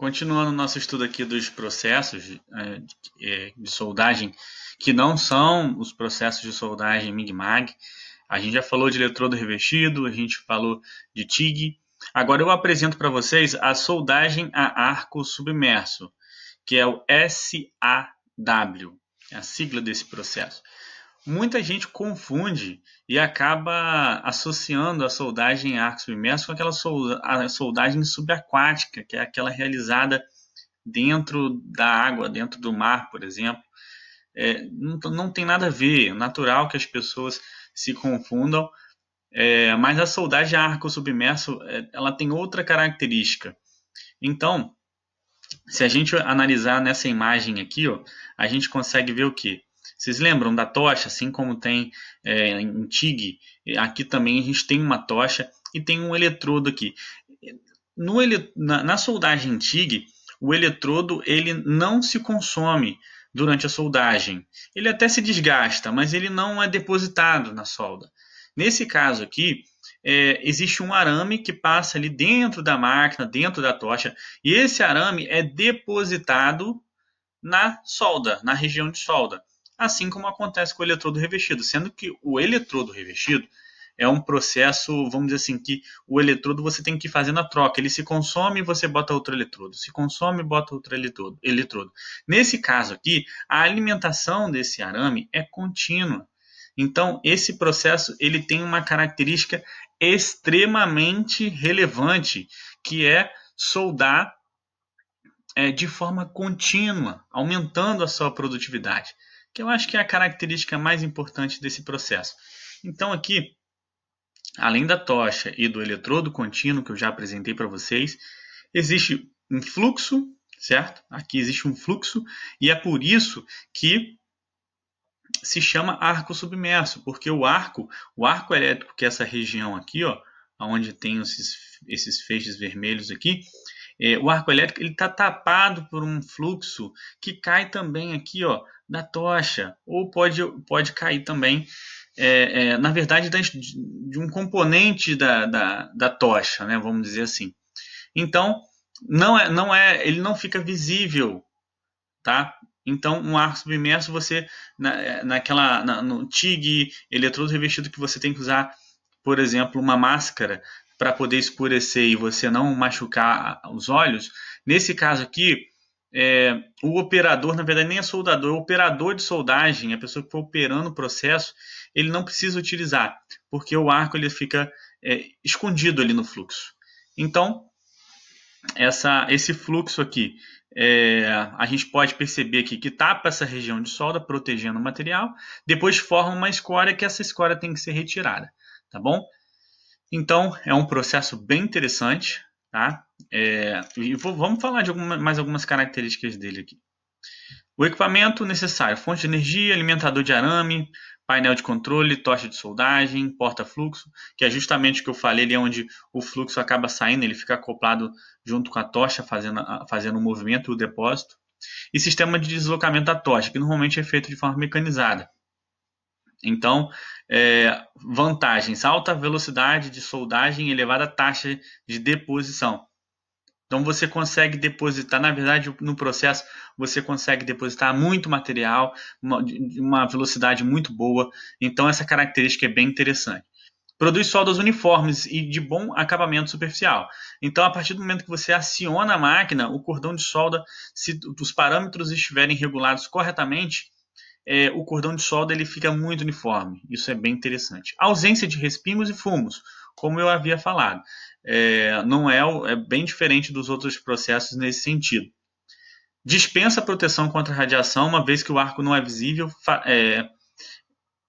Continuando o nosso estudo aqui dos processos de soldagem, que não são os processos de soldagem MIG-MAG. A gente já falou de eletrodo revestido, a gente falou de TIG. Agora eu apresento para vocês a soldagem a arco submerso, que é o SAW, é a sigla desse processo. Muita gente confunde e acaba associando a soldagem em arco submerso com aquela soldagem subaquática, que é aquela realizada dentro da água, dentro do mar, por exemplo. Não tem nada a ver, é natural que as pessoas se confundam, mas a soldagem a arco submerso ela tem outra característica. Então, se a gente analisar nessa imagem aqui, ó, a gente consegue ver o quê? Vocês lembram da tocha? Assim como tem em TIG, aqui também a gente tem uma tocha e tem um eletrodo aqui. Na soldagem TIG, o eletrodo ele não se consome durante a soldagem. Ele até se desgasta, mas ele não é depositado na solda. Nesse caso aqui, existe um arame que passa ali dentro da máquina, dentro da tocha, e esse arame é depositado na solda, na região de solda, assim como acontece com o eletrodo revestido, sendo que o eletrodo revestido é um processo, vamos dizer assim, que o eletrodo você tem que ir fazendo a troca, ele se consome e você bota outro eletrodo, se consome e bota outro eletrodo. Nesse caso aqui, a alimentação desse arame é contínua. Então, esse processo ele tem uma característica extremamente relevante, que é soldar de forma contínua, aumentando a sua produtividade, que eu acho que é a característica mais importante desse processo. Então, aqui, além da tocha e do eletrodo contínuo que eu já apresentei para vocês, existe um fluxo, certo? Aqui existe um fluxo e é por isso que se chama arco submerso, porque o arco elétrico, que é essa região aqui, ó, onde tem esses feixes vermelhos aqui, o arco elétrico está tapado por um fluxo que cai também aqui, ó, da tocha, ou pode cair também, na verdade, de um componente da tocha, né, vamos dizer assim. Então, ele não fica visível, tá? Então, um arco submerso, você no TIG, eletrodo revestido, que você tem que usar, por exemplo, uma máscara para poder escurecer e você não machucar os olhos. Nesse caso aqui, o operador, na verdade nem é soldador, o operador de soldagem, a pessoa que for operando o processo, ele não precisa utilizar, porque o arco ele fica escondido ali no fluxo. Então, esse fluxo aqui, a gente pode perceber aqui que tapa essa região de solda, protegendo o material, depois forma uma escória, que essa escória tem que ser retirada, tá bom? Então, é um processo bem interessante, tá? E vamos falar de mais algumas características dele aqui. O equipamento necessário: fonte de energia, alimentador de arame, painel de controle, tocha de soldagem, porta-fluxo, que é justamente o que eu falei, ali onde o fluxo acaba saindo, ele fica acoplado junto com a tocha, fazendo o movimento e o depósito. E sistema de deslocamento da tocha, que normalmente é feito de forma mecanizada. Então, vantagens: alta velocidade de soldagem e elevada taxa de deposição. Então, você consegue depositar, na verdade, no processo, você consegue depositar muito material, uma velocidade muito boa. Então, essa característica é bem interessante. Produz soldas uniformes e de bom acabamento superficial. Então, a partir do momento que você aciona a máquina, o cordão de solda, se os parâmetros estiverem regulados corretamente, o cordão de solda ele fica muito uniforme. Isso é bem interessante. Ausência de respingos e fumos, como eu havia falado. Não é bem diferente dos outros processos nesse sentido. Dispensa proteção contra radiação, uma vez que o arco não é visível.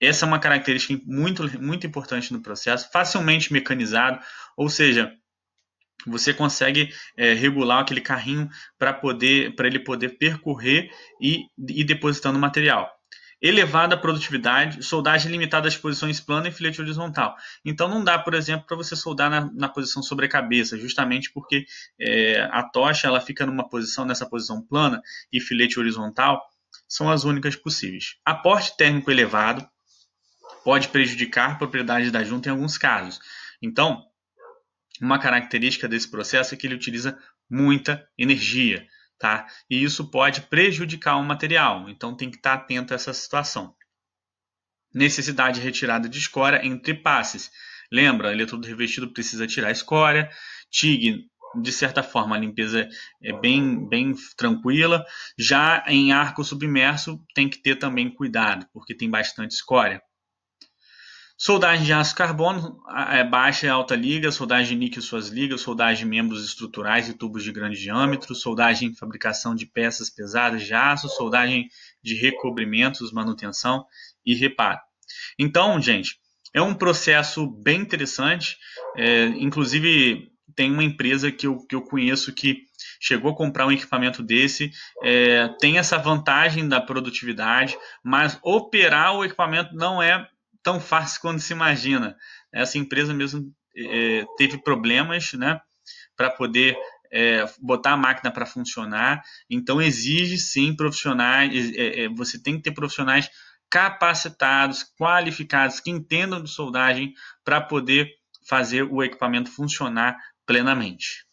Essa é uma característica muito, muito importante no processo. Facilmente mecanizado, ou seja, você consegue regular aquele carrinho para ele poder percorrer e ir depositando material. Elevada produtividade, soldagem limitada às posições plana e filete horizontal. Então não dá, por exemplo, para você soldar na posição sobre a cabeça, justamente porque a tocha ela fica nessa posição plana e filete horizontal são as únicas possíveis. Aporte térmico elevado pode prejudicar a propriedade da junta em alguns casos. Então, uma característica desse processo é que ele utiliza muita energia, tá? E isso pode prejudicar o material, então tem que estar atento a essa situação. Necessidade de retirada de escória entre passes. Lembra, eletrodo revestido precisa tirar a escória. TIG, de certa forma, a limpeza é bem tranquila. Já em arco submerso, tem que ter também cuidado, porque tem bastante escória. Soldagem de aço carbono, baixa e alta liga, soldagem de níquel suas ligas, soldagem de membros estruturais e tubos de grande diâmetro, soldagem em fabricação de peças pesadas de aço, soldagem de recobrimentos, manutenção e reparo. Então, gente, é um processo bem interessante. Inclusive, tem uma empresa que eu conheço que chegou a comprar um equipamento desse, tem essa vantagem da produtividade, mas operar o equipamento não é tão fácil quanto se imagina. Essa empresa mesmo teve problemas, né, para poder botar a máquina para funcionar. Então exige sim profissionais, você tem que ter profissionais capacitados, qualificados, que entendam de soldagem para poder fazer o equipamento funcionar plenamente.